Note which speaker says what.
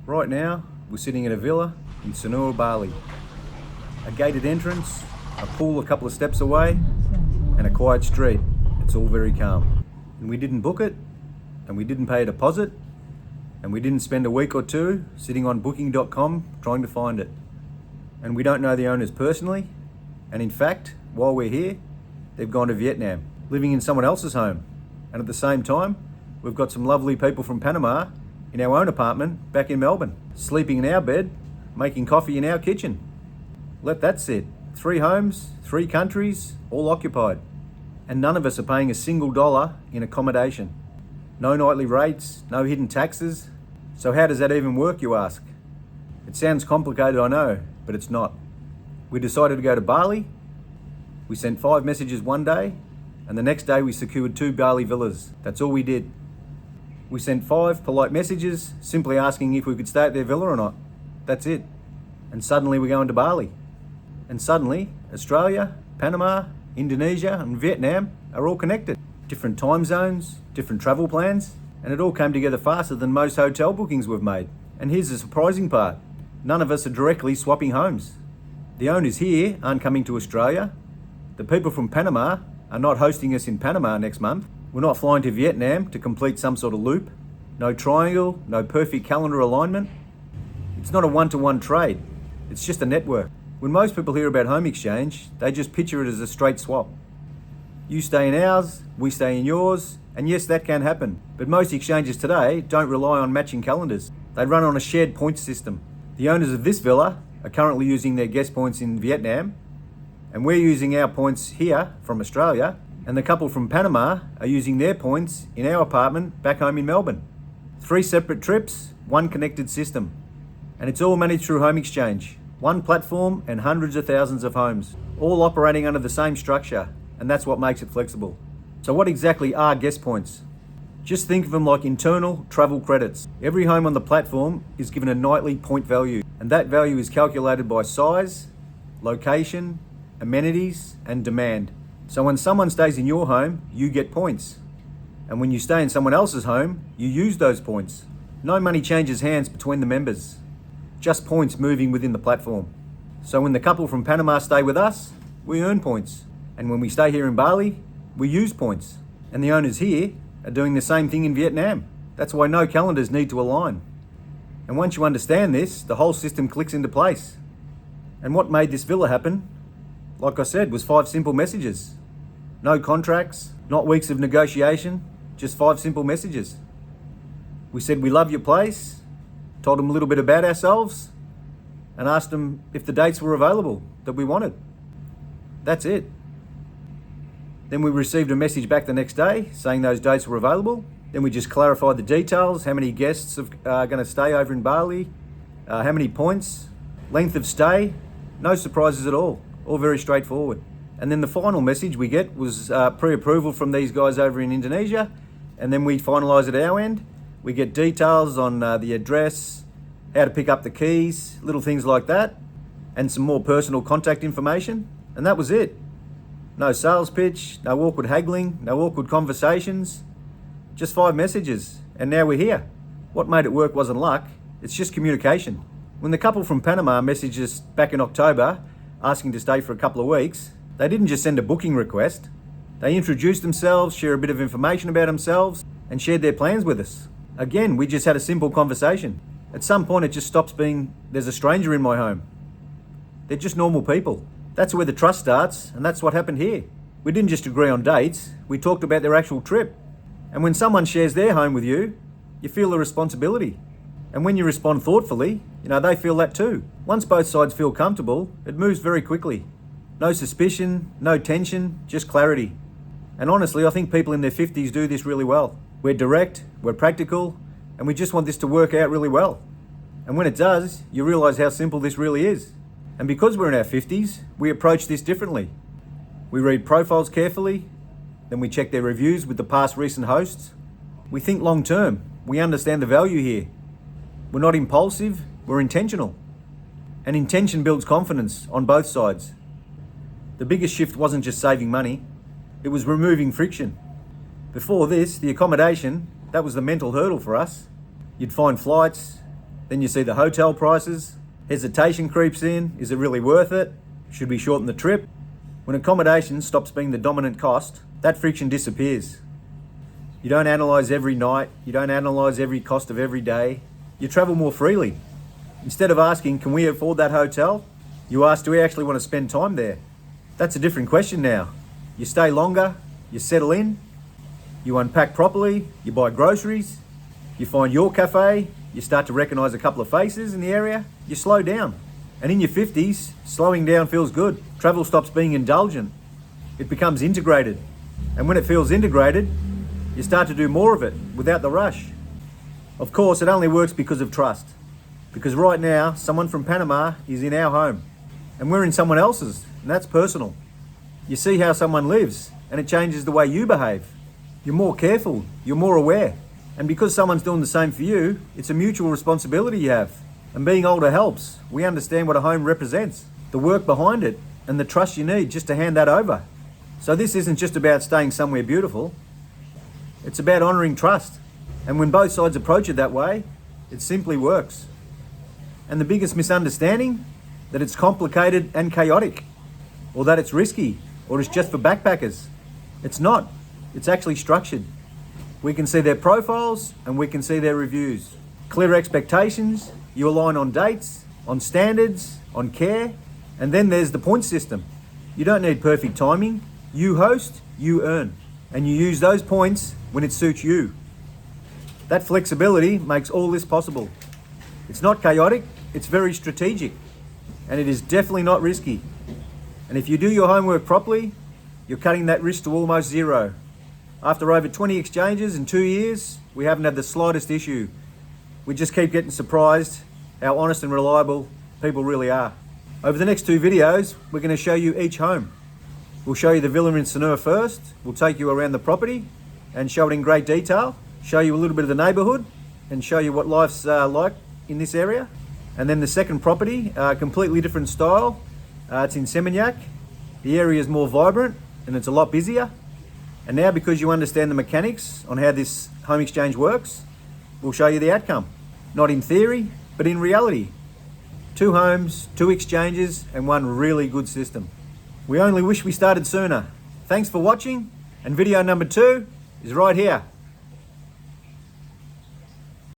Speaker 1: Right now, we're sitting at a villa in Sanur, Bali. A gated entrance, a pool a couple of steps away, and a quiet street. It's all very calm. And we didn't book it, and we didn't pay a deposit, and we didn't spend a week or two sitting on booking.com trying to find it. And we don't know the owners personally, and in fact, while we're here, they've gone to Vietnam, living in someone else's home. And at the same time, we've got some lovely people from Panama in our own apartment back in Melbourne, sleeping in our bed, making coffee in our kitchen. Let that sit. 3 homes, 3 countries, all occupied. And none of us are paying a single dollar in accommodation. No nightly rates, no hidden taxes. So how does that even work, you ask? It sounds complicated, I know, but it's not. We decided to go to Bali. We sent 5 messages one day, and the next day we secured 2 Bali villas. That's all we did. We sent 5 polite messages, simply asking if we could stay at their villa or not. That's it. And suddenly we're going to Bali. And suddenly, Australia, Panama, Indonesia and Vietnam are all connected. Different time zones, different travel plans, and it all came together faster than most hotel bookings we've made. And here's the surprising part. None of us are directly swapping homes. The owners here aren't coming to Australia. The people from Panama are not hosting us in Panama next month. We're not flying to Vietnam to complete some sort of loop. No triangle, no perfect calendar alignment. It's not a one-to-one trade. It's just a network. When most people hear about home exchange, they just picture it as a straight swap. You stay in ours, we stay in yours, and yes, that can happen. But most exchanges today don't rely on matching calendars. They run on a shared points system. The owners of this villa are currently using their guest points in Vietnam, and we're using our points here from Australia, and the couple from Panama are using their points in our apartment back home in Melbourne. 3 separate trips, 1 connected system. And it's all managed through home exchange. 1 platform and hundreds of thousands of homes, all operating under the same structure, and that's what makes it flexible. So what exactly are guest points? Just think of them like internal travel credits. Every home on the platform is given a nightly point value, and that value is calculated by size, location, amenities, and demand. So when someone stays in your home, you get points. And when you stay in someone else's home, you use those points. No money changes hands between the members. Just points moving within the platform. So when the couple from Panama stay with us, we earn points. And when we stay here in Bali, we use points. And the owners here are doing the same thing in Vietnam. That's why no calendars need to align. And once you understand this, the whole system clicks into place. And what made this villa happen, like I said, was 5 simple messages. No contracts, not weeks of negotiation, just 5 simple messages. We said we love your place, told them a little bit about ourselves, and asked them if the dates were available that we wanted. That's it. Then we received a message back the next day saying those dates were available. Then we just clarified the details, how many guests are going to stay over in Bali, how many points, length of stay, no surprises at all very straightforward. And then the final message we get was pre-approval from these guys over in Indonesia, and then we finalise at our end. We get details on the address, how to pick up the keys, little things like that, and some more personal contact information, and that was it. No sales pitch, no awkward haggling, no awkward conversations, just 5 messages, and now we're here. What made it work wasn't luck, it's just communication. When the couple from Panama messaged us back in October, asking to stay for a couple of weeks, they didn't just send a booking request. They introduced themselves, shared a bit of information about themselves, and shared their plans with us. Again, we just had a simple conversation. At some point, it just stops being, there's a stranger in my home. They're just normal people. That's where the trust starts, and that's what happened here. We didn't just agree on dates, we talked about their actual trip. And when someone shares their home with you, you feel the responsibility. And when you respond thoughtfully, they feel that too. Once both sides feel comfortable, it moves very quickly. No suspicion, no tension, just clarity. And honestly, I think people in their 50s do this really well. We're direct, we're practical, and we just want this to work out really well. And when it does, you realise how simple this really is. And because we're in our 50s, we approach this differently. We read profiles carefully, then we check their reviews with the past recent hosts. We think long term, we understand the value here. We're not impulsive, we're intentional. And intention builds confidence on both sides. The biggest shift wasn't just saving money, it was removing friction. Before this, the accommodation, that was the mental hurdle for us. You'd find flights, Then you see the hotel prices. Hesitation creeps in. Is it really worth it? Should we shorten the trip? When accommodation stops being the dominant cost, that friction disappears. You don't analyse every night. You don't analyse every cost of every day. You travel more freely. Instead of asking, can we afford that hotel? You ask, do we actually want to spend time there? That's a different question now. You stay longer, you settle in, you unpack properly, you buy groceries, you find your cafe, you start to recognise a couple of faces in the area, you slow down. And in your 50s, slowing down feels good. Travel stops being indulgent. It becomes integrated. And when it feels integrated, you start to do more of it without the rush. Of course, it only works because of trust. Because right now, someone from Panama is in our home and we're in someone else's, and that's personal. You see how someone lives and it changes the way you behave. You're more careful, you're more aware. And because someone's doing the same for you, it's a mutual responsibility you have. And being older helps. We understand what a home represents, the work behind it, and the trust you need just to hand that over. So this isn't just about staying somewhere beautiful. It's about honouring trust. And when both sides approach it that way, it simply works. And the biggest misunderstanding? That it's complicated and chaotic, or that it's risky, or it's just for backpackers. It's not. It's actually structured. We can see their profiles and we can see their reviews. Clear expectations, you align on dates, on standards, on care, and then there's the point system. You don't need perfect timing. You host, you earn, and you use those points when it suits you. That flexibility makes all this possible. It's not chaotic, it's very strategic. And it is definitely not risky. And if you do your homework properly, you're cutting that risk to almost zero. After over 20 exchanges in 2 years, we haven't had the slightest issue. We just keep getting surprised how honest and reliable people really are. Over the next 2 videos, we're going to show you each home. We'll show you the villa in Sanur first. We'll take you around the property and show it in great detail, show you a little bit of the neighbourhood and show you what life's like in this area. And then the second property, completely different style. It's in Seminyak. The area is more vibrant and it's a lot busier. And now, because you understand the mechanics on how this home exchange works, we'll show you the outcome. Not in theory, but in reality. 2 homes, 2 exchanges, and 1 really good system. We only wish we started sooner. Thanks for watching, and video number 2 is right here.